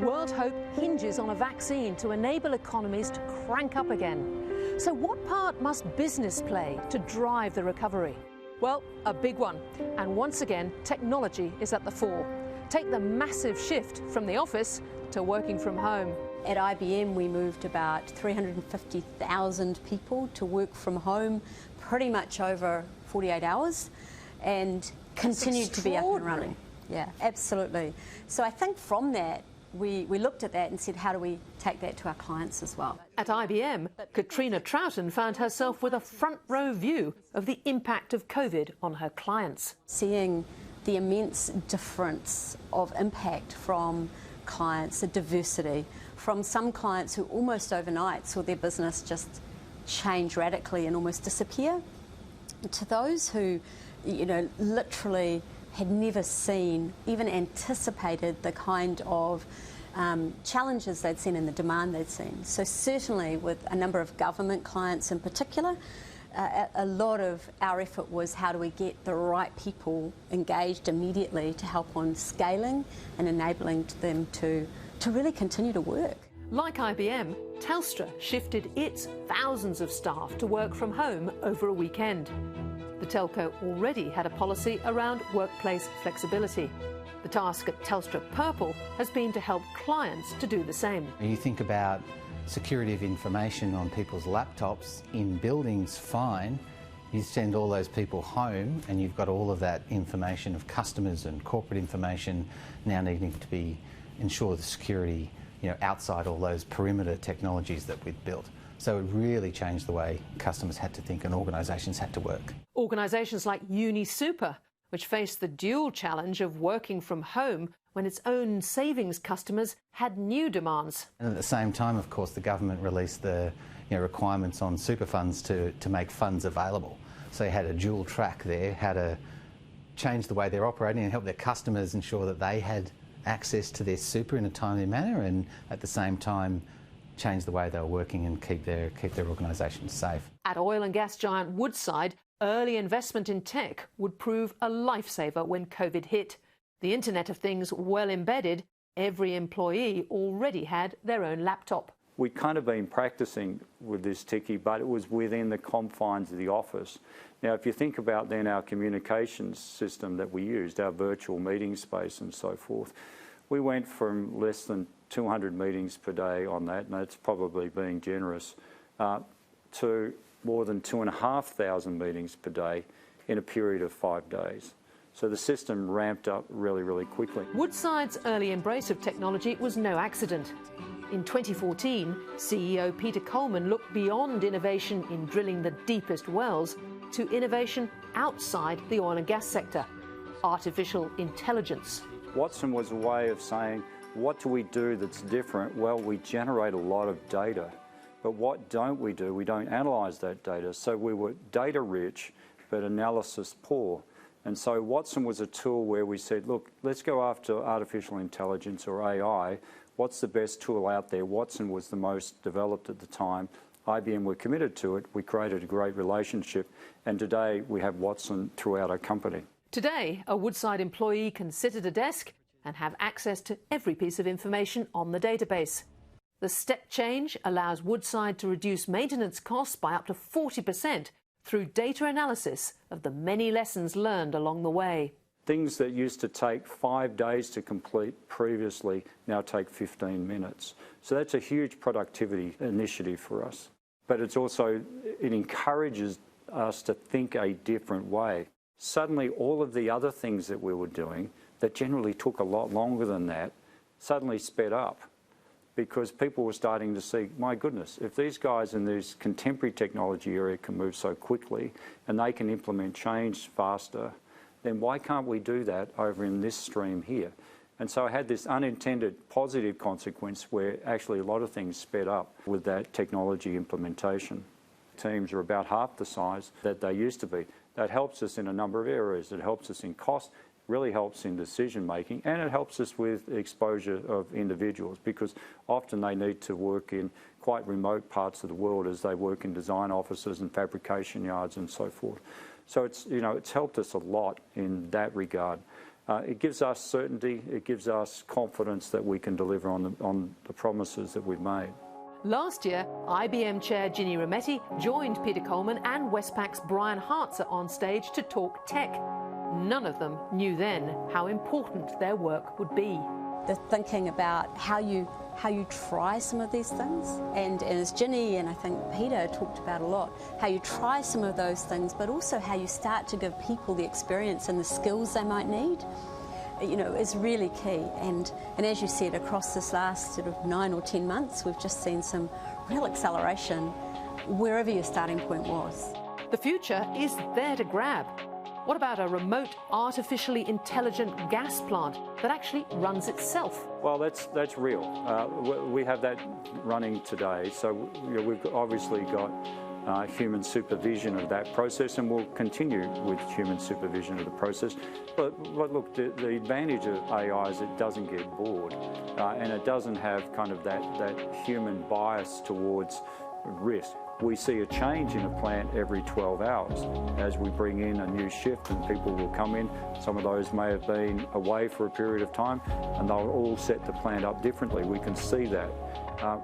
World hope hinges on a vaccine to enable economies to crank up again. So what part must business play to drive the recovery? Well, a big one. And once again, technology is at the fore. Take the massive shift from the office to working from home. At IBM, we moved about 350,000 people to work from home pretty much over 48 hours and continued to be up and running. Yeah, absolutely. So I think from that, we looked at that and said, how do we take that to our clients as well? At IBM, Katrina Troughton found herself with a front row view of the impact of COVID on her clients. Seeing the immense difference of impact from clients, the diversity, from some clients who almost overnight saw their business just change radically and almost disappear, to those who, literally had never seen, even anticipated the kind of challenges they'd seen and the demand they'd seen. So certainly with a number of government clients in particular, a lot of our effort was how do we get the right people engaged immediately to help on scaling and enabling them to really continue to work. Like IBM, Telstra shifted its thousands of staff to work from home over a weekend. The telco already had a policy around workplace flexibility. The task at Telstra Purple has been to help clients to do the same. You think about security of information on people's laptops in buildings, fine. You send all those people home and you've got all of that information of customers and corporate information now needing to ensure the security outside all those perimeter technologies that we've built. So it really changed the way customers had to think and organisations had to work. Organisations like UniSuper, which faced the dual challenge of working from home when its own savings customers had new demands. And at the same time, of course, the government released the requirements on super funds to make funds available. So they had a dual track there, how to change the way they're operating and help their customers ensure that they had access to their super in a timely manner, and at the same time change the way they were working and keep their organisations safe. At oil and gas giant Woodside, early investment in tech would prove a lifesaver when COVID hit. The Internet of Things well embedded, every employee already had their own laptop. We'd kind of been practising with this Ticky, but it was within the confines of the office. Now, if you think about then our communications system that we used, our virtual meeting space and so forth, we went from less than 200 meetings per day on that, and that's probably being generous, to more than 2,500 meetings per day in a period of 5 days. So the system ramped up really, really quickly. Woodside's early embrace of technology was no accident. In 2014, CEO Peter Coleman looked beyond innovation in drilling the deepest wells to innovation outside the oil and gas sector, artificial intelligence. Watson was a way of saying, what do we do that's different? Well, we generate a lot of data, but what don't we do? We don't analyse that data. So we were data rich, but analysis poor. And so Watson was a tool where we said, look, let's go after artificial intelligence or AI. What's the best tool out there? Watson was the most developed at the time. IBM were committed to it. We created a great relationship. And today we have Watson throughout our company. Today, a Woodside employee can sit at a desk and have access to every piece of information on the database. The step change allows Woodside to reduce maintenance costs by up to 40% through data analysis of the many lessons learned along the way. Things that used to take 5 days to complete previously now take 15 minutes. So that's a huge productivity initiative for us. But it encourages us to think a different way. Suddenly all of the other things that we were doing that generally took a lot longer than that suddenly sped up, because people were starting to see, my goodness, if these guys in this contemporary technology area can move so quickly and they can implement change faster, then why can't we do that over in this stream here? And so I had this unintended positive consequence where actually a lot of things sped up with that technology implementation. Teams are about half the size that they used to be. That helps us in a number of areas. It helps us in cost, really helps in decision making, and it helps us with exposure of individuals, because often they need to work in quite remote parts of the world as they work in design offices and fabrication yards and so forth. So it's helped us a lot in that regard. it gives us certainty, it gives us confidence that we can deliver on the promises that we've made. Last year, IBM Chair Ginny Rometty joined Peter Coleman and Westpac's Brian Hartzer on stage to talk tech. None of them knew then how important their work would be. The thinking about how you try some of these things, and as Ginny and I think Peter talked about a lot, how you try some of those things, but also how you start to give people the experience and the skills they might need, is really key. And as you said, across this last sort of 9 or 10 months, we've just seen some real acceleration wherever your starting point was. The future is there to grab. What about a remote, artificially intelligent gas plant that actually runs itself? Well, that's real. We have that running today, so we've obviously got human supervision of that process, and we'll continue with human supervision of the process. But look, the advantage of AI is it doesn't get bored, and it doesn't have kind of that human bias towards risk. We see a change in a plant every 12 hours as we bring in a new shift, and people will come in. Some of those may have been away for a period of time, and they'll all set the plant up differently. We can see that.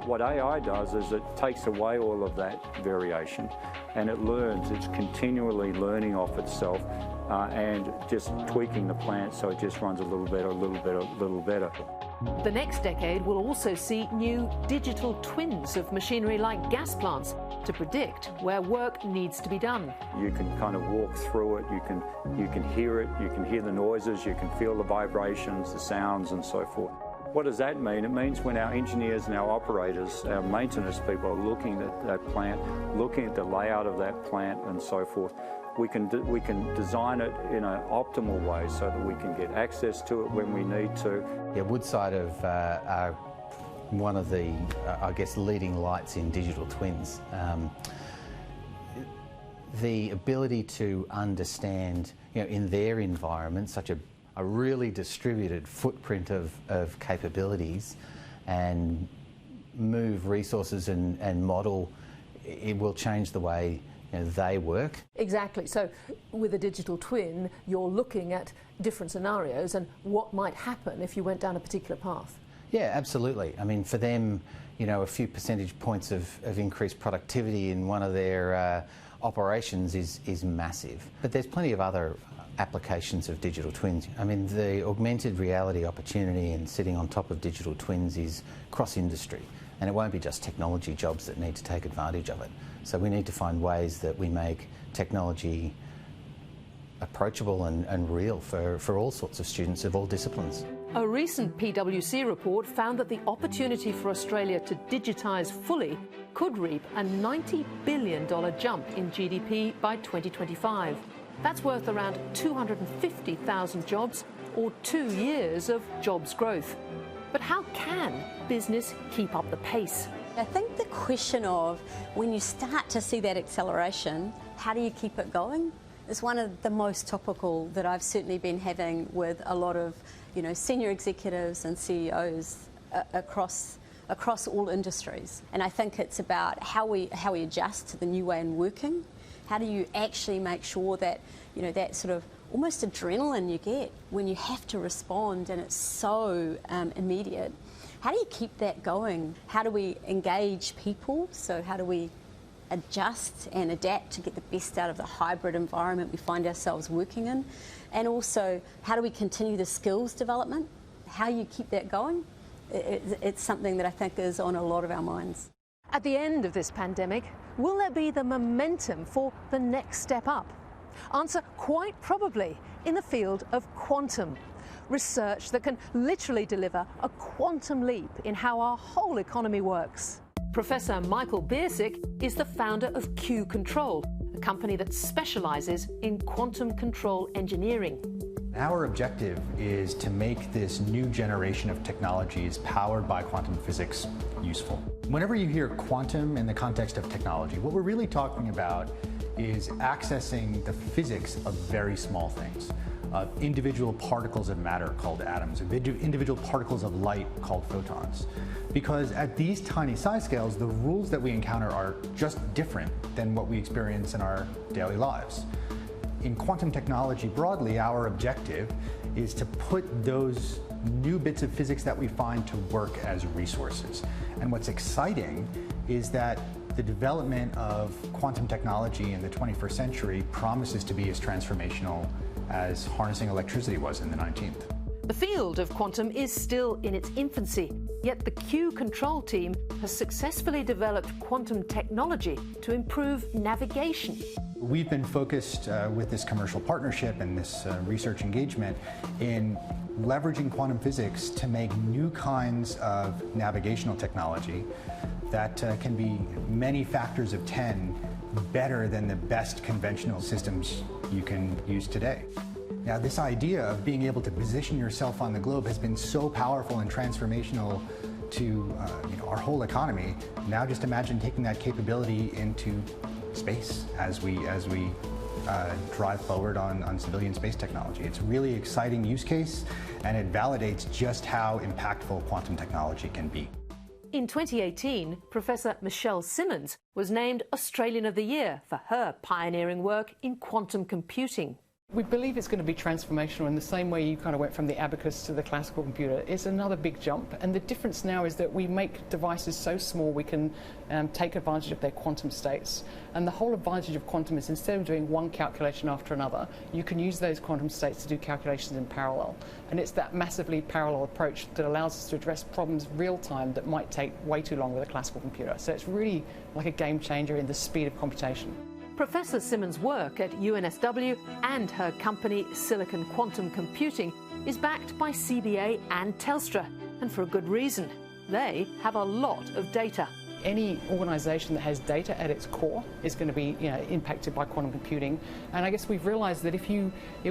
What AI does is it takes away all of that variation, and it learns. It's continually learning off itself and just tweaking the plant so it just runs a little better, a little better, a little better. The next decade will also see new digital twins of machinery like gas plants to predict where work needs to be done. You can kind of walk through it, you can hear it, you can hear the noises, you can feel the vibrations, the sounds and so forth. What does that mean? It means when our engineers and our operators, our maintenance people are looking at that plant, looking at the layout of that plant and so forth, we can design it in an optimal way so that we can get access to it when we need to. Yeah, Woodside are one of the, I guess, leading lights in digital twins. The ability to understand, in their environment, such a really distributed footprint of capabilities, and move resources and model, it will change the way they work. Exactly. So with a digital twin, you're looking at different scenarios and what might happen if you went down a particular path. Yeah, absolutely. I mean, for them, a few percentage points of increased productivity in one of their operations is massive. But there's plenty of other applications of digital twins. I mean, the augmented reality opportunity and sitting on top of digital twins is cross-industry, and it won't be just technology jobs that need to take advantage of it. So we need to find ways that we make technology approachable and real for all sorts of students of all disciplines. A recent PwC report found that the opportunity for Australia to digitise fully could reap a $90 billion jump in GDP by 2025. That's worth around 250,000 jobs, or 2 years of jobs growth. But how can business keep up the pace? I think the question of when you start to see that acceleration, how do you keep it going, is one of the most topical that I've certainly been having with a lot of senior executives and CEOs across all industries. And I think it's about how we adjust to the new way in working. How do you actually make sure that that sort of almost adrenaline you get when you have to respond and it's so immediate? How do you keep that going? How do we engage people? So how do we adjust and adapt to get the best out of the hybrid environment we find ourselves working in? And also, how do we continue the skills development? How you keep that going? It's something that I think is on a lot of our minds. At the end of this pandemic, will there be the momentum for the next step up? Answer: quite probably in the field of quantum. Research that can literally deliver a quantum leap in how our whole economy works. Professor Michael Biersick is the founder of Q Control, a company that specialises in quantum control engineering. Our objective is to make this new generation of technologies powered by quantum physics useful. Whenever you hear quantum in the context of technology, what we're really talking about is accessing the physics of very small things. Individual particles of matter called atoms, individual particles of light called photons. Because at these tiny size scales, the rules that we encounter are just different than what we experience in our daily lives. In quantum technology broadly, our objective is to put those new bits of physics that we find to work as resources. And what's exciting is that the development of quantum technology in the 21st century promises to be as transformational as harnessing electricity was in the 19th. The field of quantum is still in its infancy, yet the Q Control team has successfully developed quantum technology to improve navigation. We've been focused with this commercial partnership and this research engagement in leveraging quantum physics to make new kinds of navigational technology that can be many factors of 10 better than the best conventional systems you can use today. Now, this idea of being able to position yourself on the globe has been so powerful and transformational to our whole economy. Now just imagine taking that capability into space as we drive forward on civilian space technology. It's a really exciting use case, and it validates just how impactful quantum technology can be. In 2018, Professor Michelle Simmons was named Australian of the Year for her pioneering work in quantum computing. We believe it's going to be transformational in the same way you kind of went from the abacus to the classical computer. It's another big jump, and the difference now is that we make devices so small we can take advantage of their quantum states. And the whole advantage of quantum is instead of doing one calculation after another, you can use those quantum states to do calculations in parallel. And it's that massively parallel approach that allows us to address problems real time that might take way too long with a classical computer. So it's really like a game changer in the speed of computation. Professor Simmons' work at UNSW and her company Silicon Quantum Computing is backed by CBA and Telstra, and for a good reason. They have a lot of data. Any organisation that has data at its core is going to be impacted by quantum computing. And I guess we've realised that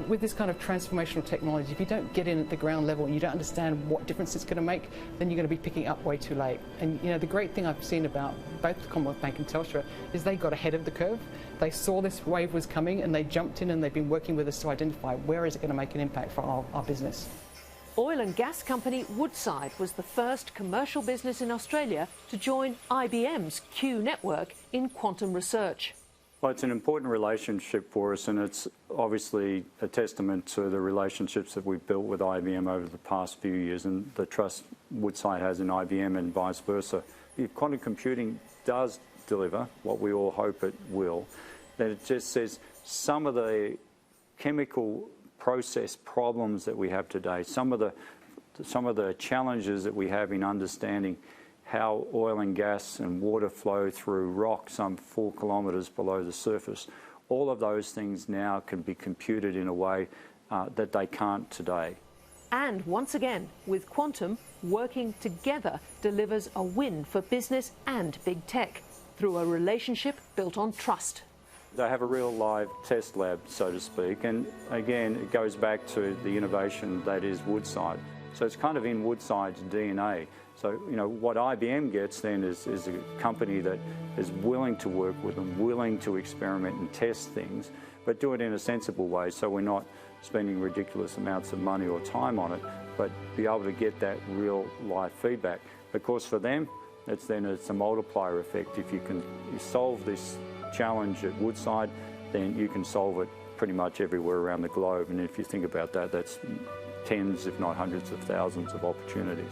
with this kind of transformational technology, if you don't get in at the ground level and you don't understand what difference it's going to make, then you're going to be picking up way too late. And the great thing I've seen about both the Commonwealth Bank and Telstra is they got ahead of the curve. They saw this wave was coming and they jumped in, and they've been working with us to identify where is it going to make an impact for our business. Oil and gas company Woodside was the first commercial business in Australia to join IBM's Q network in quantum research. Well, it's an important relationship for us, and it's obviously a testament to the relationships that we've built with IBM over the past few years and the trust Woodside has in IBM and vice versa. If quantum computing does deliver what we all hope it will, then it just says some of the chemical process problems that we have today, some of the challenges that we have in understanding how oil and gas and water flow through rock some 4 kilometres below the surface, all of those things now can be computed in a way that they can't today. And once again, with quantum, working together delivers a win for business and big tech through a relationship built on trust. They have a real live test lab, so to speak, and again it goes back to the innovation that is Woodside. So it's kind of in Woodside's DNA. So what IBM gets then is a company that is willing to work with them, willing to experiment and test things, but do it in a sensible way, so we're not spending ridiculous amounts of money or time on it, but be able to get that real live feedback. Of course, for them, it's a multiplier effect. If you solve this challenge at Woodside, then you can solve it pretty much everywhere around the globe. And if you think about that, that's tens, if not hundreds of thousands of opportunities.